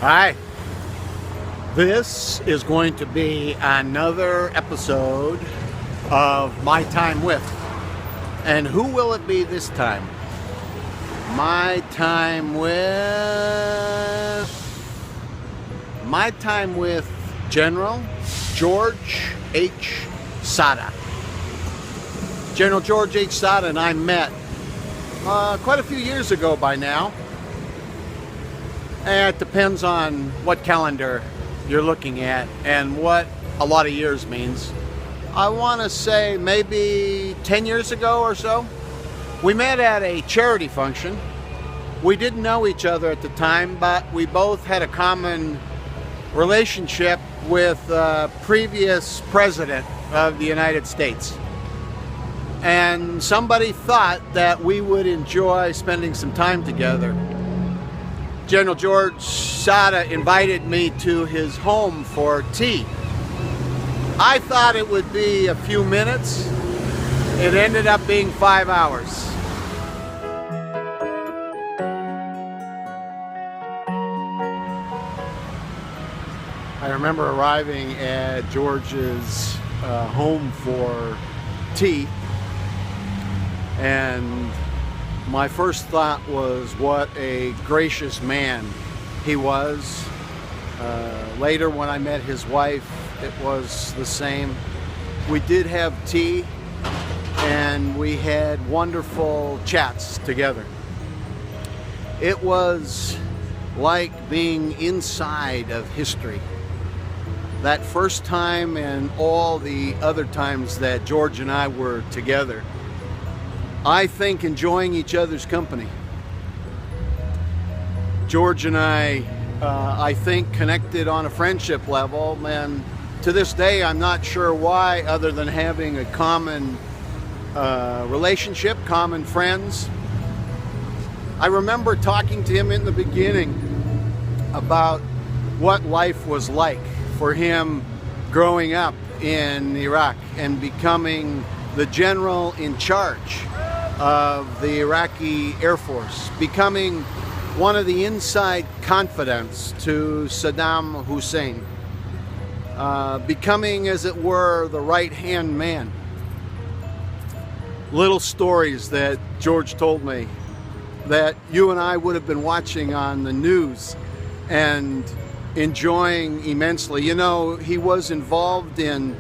Hi. This is going to be another episode of My Time With. And who will it be this time? My time with General George H. Sada. General George H. Sada and I met quite a few years ago by now. It depends on what calendar you're looking at and what a lot of years means. I want to say maybe 10 years ago or so. We met at a charity function. We didn't know each other at the time, but we both had a common relationship with the previous president of the United States. And somebody thought that we would enjoy spending some time together. General George Sada invited me to his home for tea. I thought it would be a few minutes. It ended up being 5 hours. I remember arriving at George's home for tea, and my first thought was what a gracious man he was. Later, when I met his wife, it was the same. We did have tea and we had wonderful chats together. It was like being inside of history. That first time and all the other times that George and I were together, I think enjoying each other's company. George and I think, connected on a friendship level, and to this day, I'm not sure why, other than having a common relationship, common friends. I remember talking to him in the beginning about what life was like for him growing up in Iraq and becoming the general in charge of the Iraqi Air Force, becoming one of the inside confidants to Saddam Hussein, becoming, as it were, the right-hand man. Little stories that George told me that you and I would have been watching on the news and enjoying immensely. You know, he was involved in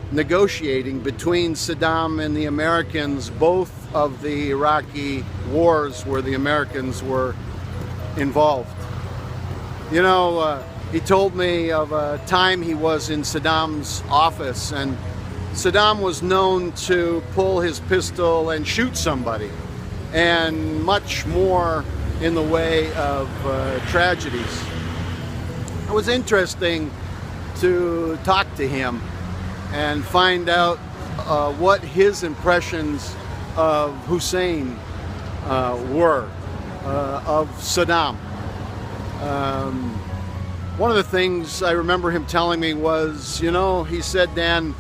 negotiating between Saddam and the Americans, both of the Iraqi wars where the Americans were involved. You know, he told me of a time he was in Saddam's office, and Saddam was known to pull his pistol and shoot somebody, and much more in the way of tragedies. It was interesting to talk to him and find out what his impressions of Hussein were, of Saddam. One of the things I remember him telling me was, you know, he said, Dan,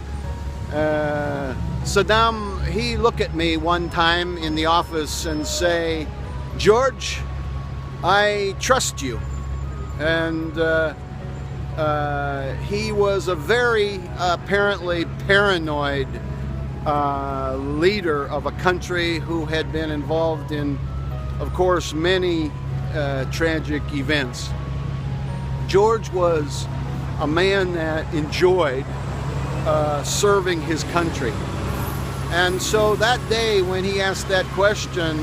Saddam, he looked at me one time in the office and say, George, I trust you. And he was a very apparently paranoid leader of a country who had been involved in, of course, many tragic events. George was a man that enjoyed serving his country. And so that day when he asked that question,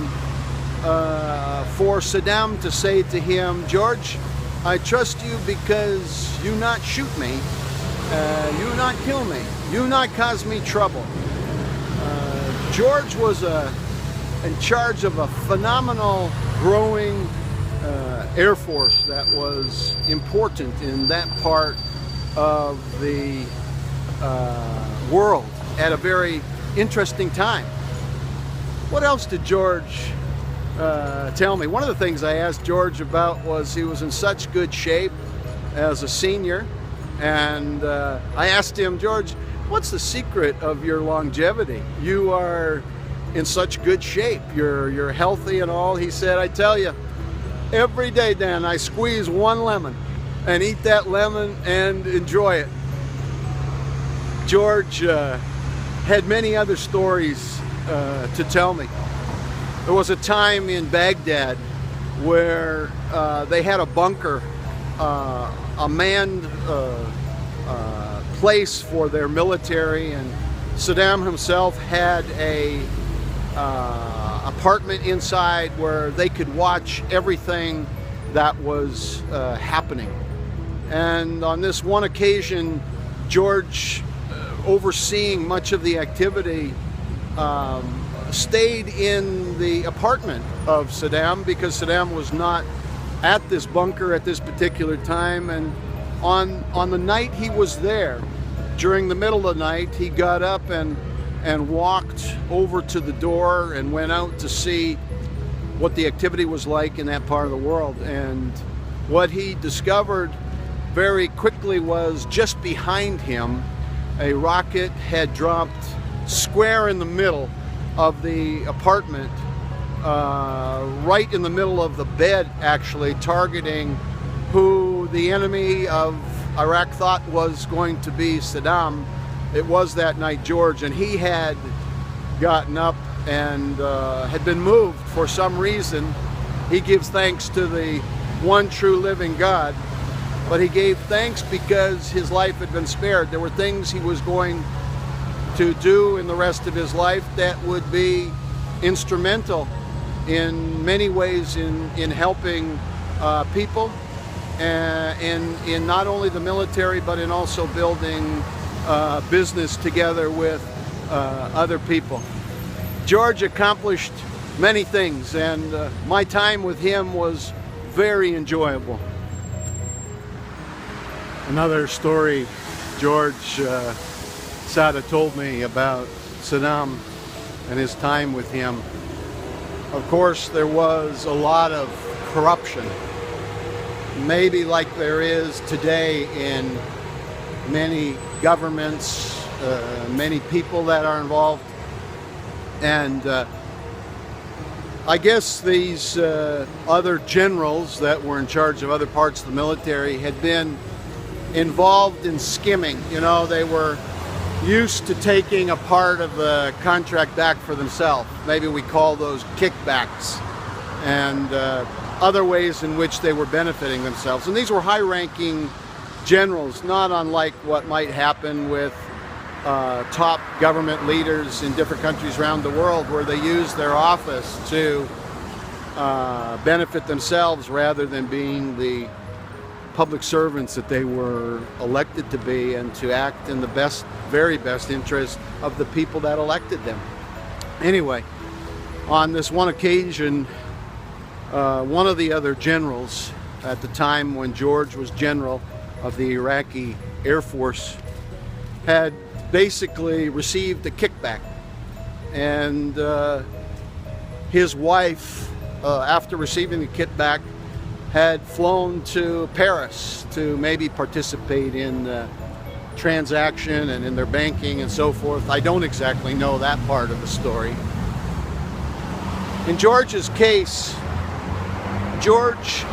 for Saddam to say to him, George, I trust you because you not shoot me, you not kill me, you not cause me trouble. George was in charge of a phenomenal growing Air Force that was important in that part of the world at a very interesting time. What else did George tell me? One of the things I asked George about was he was in such good shape as a senior, and I asked him, George, what's the secret of your longevity? You are in such good shape. You're healthy and all. He said, I tell you, every day, Dan, I squeeze one lemon and eat that lemon and enjoy it. George had many other stories to tell me. There was a time in Baghdad where they had a bunker, a manned place for their military, and Saddam himself had a apartment inside where they could watch everything that was happening. And on this one occasion, George, overseeing much of the activity, stayed in the apartment of Saddam because Saddam was not at this bunker at this particular time. And on the night he was there, during the middle of the night, he got up and walked over to the door and went out to see what the activity was like in that part of the world. And what he discovered very quickly was just behind him, a rocket had dropped square in the middle of the apartment, right in the middle of the bed, actually, targeting who the enemy of Iraq thought was going to be Saddam. It was that night George, and he had gotten up and had been moved for some reason. He gives thanks to the one true living God, but he gave thanks because his life had been spared. There were things he was going to do in the rest of his life that would be instrumental in many ways in helping people, and in not only the military, but in also building business together with other people. George accomplished many things, and my time with him was very enjoyable. Another story George Sada told me about Saddam and his time with him. Of course, there was a lot of corruption, maybe like there is today in many governments, many people that are involved. And I guess these other generals that were in charge of other parts of the military had been involved in skimming. You know, they were used to taking a part of the contract back for themselves. Maybe we call those kickbacks, and other ways in which they were benefiting themselves. And these were high-ranking generals, not unlike what might happen with top government leaders in different countries around the world, where they use their office to benefit themselves rather than being the public servants that they were elected to be, and to act in the best, very best interest of the people that elected them. Anyway, on this one occasion, one of the other generals at the time when George was general of the Iraqi Air Force had basically received a kickback, and his wife, after receiving the kickback, had flown to Paris to maybe participate in the transaction and in their banking and so forth. I don't exactly know that part of the story. In George's case, George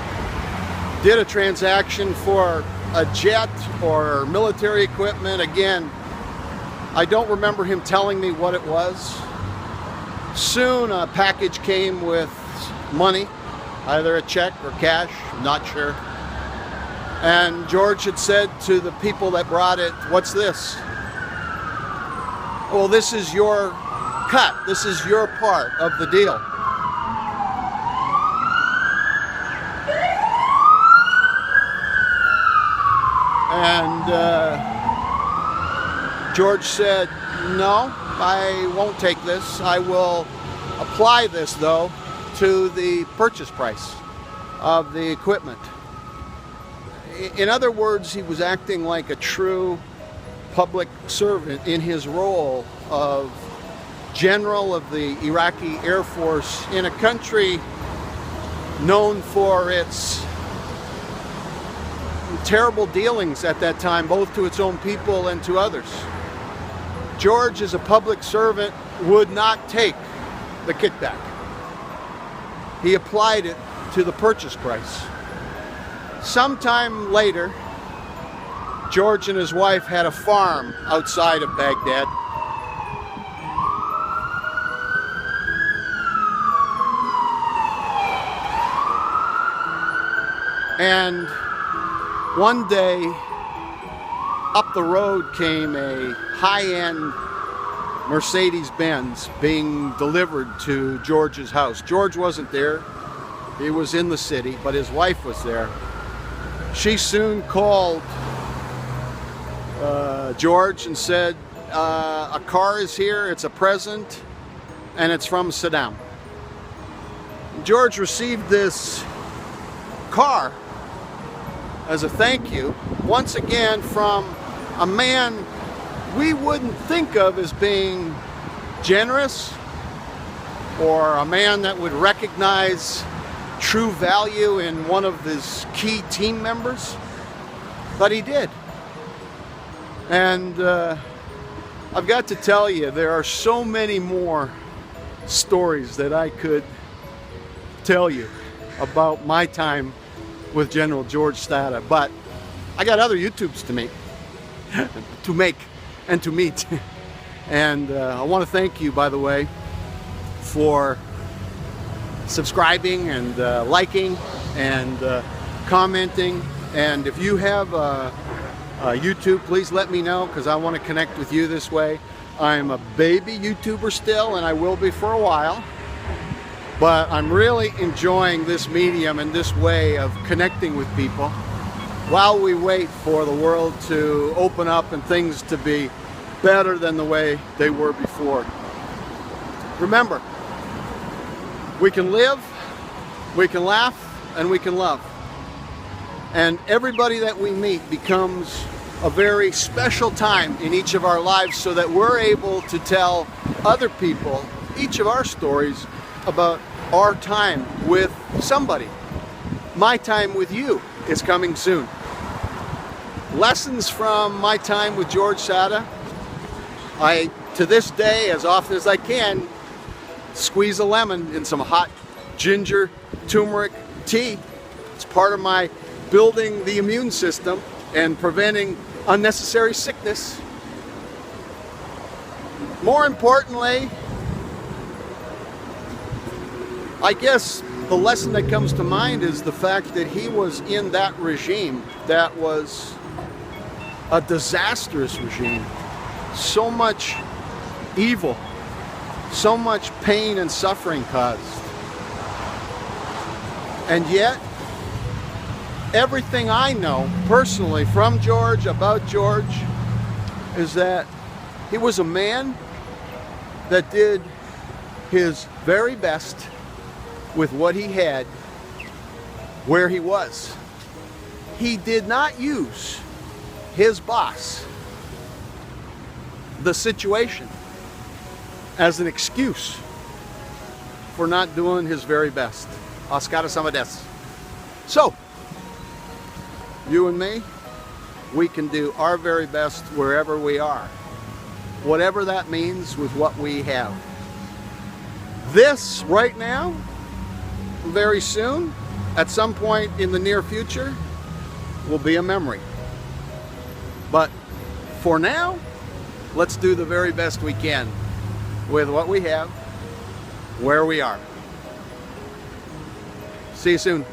did a transaction for a jet or military equipment. Again, I don't remember him telling me what it was. Soon a package came with money, either a check or cash, I'm not sure. And George had said to the people that brought it, "What's this?" "Well, this is your cut. This is your part of the deal." And George said, "No, I won't take this. I will apply this, though, to the purchase price of the equipment." In other words, he was acting like a true public servant in his role of general of the Iraqi Air Force in a country known for its terrible dealings at that time, both to its own people and to others. George, as a public servant, would not take the kickback. He applied it to the purchase price. Sometime later, George and his wife had a farm outside of Baghdad. And one day, up the road came a high-end Mercedes-Benz being delivered to George's house. George wasn't there. He was in the city, but his wife was there. She soon called George and said, a car is here, it's a present, and it's from Saddam. George received this car as a thank you, once again from a man we wouldn't think of as being generous, or a man that would recognize true value in one of his key team members, but he did. And I've got to tell you, there are so many more stories that I could tell you about my time with General George Sada, but I got other YouTubes to make and to meet. And I want to thank you, by the way, for subscribing and liking and commenting. And if you have YouTube, please let me know, because I want to connect with you this way. I'm a baby YouTuber still, and I will be for a while. But I'm really enjoying this medium and this way of connecting with people while we wait for the world to open up and things to be better than the way they were before. Remember, we can live, we can laugh, and we can love. And everybody that we meet becomes a very special time in each of our lives, so that we're able to tell other people each of our stories about our time with somebody. My time with you is coming soon. Lessons from my time with George Sada. I, to this day, as often as I can, squeeze a lemon in some hot ginger turmeric tea. It's part of my building the immune system and preventing unnecessary sickness. More importantly, I guess the lesson that comes to mind is the fact that he was in that regime that was a disastrous regime. So much evil, so much pain and suffering caused. And yet, everything I know personally from George, about George, is that he was a man that did his very best with what he had, where he was. He did not use his boss, the situation, as an excuse for not doing his very best. Oscar sama desu. So, you and me, we can do our very best wherever we are, whatever that means with what we have. This right now, very soon, at some point in the near future, will be a memory. But for now, let's do the very best we can with what we have, where we are. See you soon.